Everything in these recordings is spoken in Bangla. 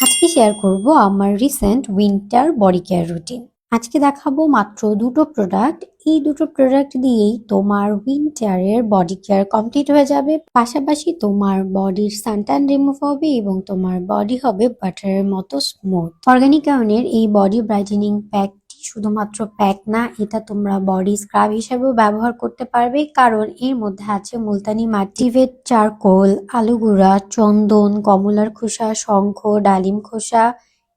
আজকে শেয়ার করব আমার recent winter body care routine. আজকে দেখাবো মাত্র দুটো প্রোডাক্ট। এই দুটো প্রোডাক্ট দিয়েই তোমার উইন্টারের বডি কেয়ার কমপ্লিট হয়ে যাবে, পাশাপাশি তোমার বডির সানট্যান রিমুভ হবে এবং তোমার বডি হবে বাটারের মতো স্মুথ। অর্গানিক আয়নের এই বডি ব্রাইটেনিং প্যাকটি শুধুমাত্র প্যাক না, এটা তোমরা বডি স্ক্রাব হিসেবেও ব্যবহার করতে পারবে, কারণ এর মধ্যে আছে মুলতানি মাটি, টিভেট চারকোল, আলু গুঁড়া, চন্দন, কমলার খোসা, শঙ্খ, ডালিম খোসা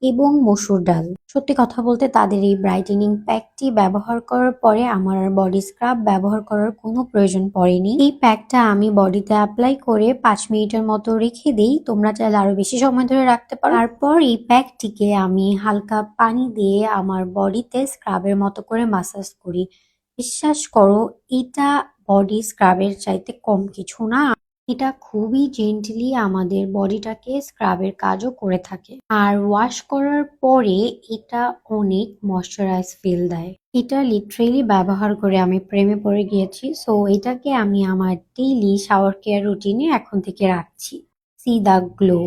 এবং মসুর ডাল। সত্যি কথা বলতে তাদের এই ব্রাইটেনিং প্যাকটি ব্যবহার করার পরে আমার আর বডি স্ক্রাব ব্যবহার করার কোনো প্রয়োজন পড়েনি। এই প্যাকটা আমি বডিতে অ্যাপ্লাই করে 5 মিনিটের মতো রেখে দিই। তোমরা চাইলে আরো বেশি সময় ধরে রাখতে পারো। তারপর এই প্যাকটিকে আমি হালকা পানি দিয়ে আমার বডিতে স্ক্রাবের মতো করে মাসাজ করি। বিশ্বাস করো, এটা বডি স্ক্রাবের চাইতে কম কিছু না। এটা খুবই জেন্টলি আমাদের বডিটাকে স্ক্রাবের কাজও করে থাকে। আর ওয়াশ করার পরে এটা অনেক ময়শ্চারাইজ ফিল দেয়। এটা লিটারেলি ব্যবহার করে আমি প্রেমে পড়ে গিয়েছি। সো এটাকে আমি আমার ডেইলি শাওয়ার কেয়ার রুটিনে এখন থেকে রাখছি। C the glow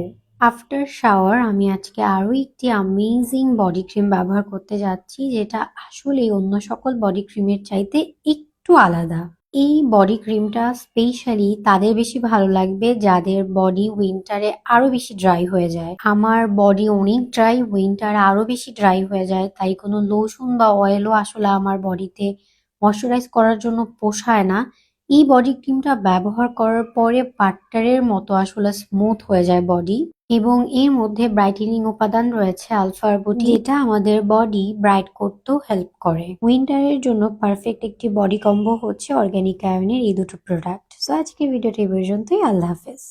after shower. আমি আজকে আরো একটি অ্যামেজিং বডি ক্রিম ব্যবহার করতে যাচ্ছি, যেটা আসলে অন্য সকল বডি ক্রিমের চাইতে একটু আলাদা। এই বডি ক্রিমটা স্পেশালি তাদের বেশি ভালো লাগবে যাদের বডি উইন্টারে আরো বেশি ড্রাই হয়ে যায়। আমার বডি অনেক ড্রাই, উইন্টারে আরো বেশি ড্রাই হয়ে যায়, তাই কোনো লোশন বা অয়েলও আসলে আমার বডিতে ময়শ্চারাইজ করার জন্য পোষায় না। এই বডি ক্রিমটা ব্যবহার করার পরে বাটারের মতো আসলে স্মুথ হয়ে যায় বডি, এবং এর মধ্যে ব্রাইটেনিং উপাদান রয়েছে আলফা আরবুটিন, যেটা আমাদের বডি ব্রাইট করতেও হেল্প করে। উইন্টারের জন্য পারফেক্ট একটি বডি কম্বো হচ্ছে অর্গানিক আয়নের এই দুটো প্রোডাক্ট। সো আজকের ভিডিওটি এই পর্যন্তই। আল্লাহ হাফেজ।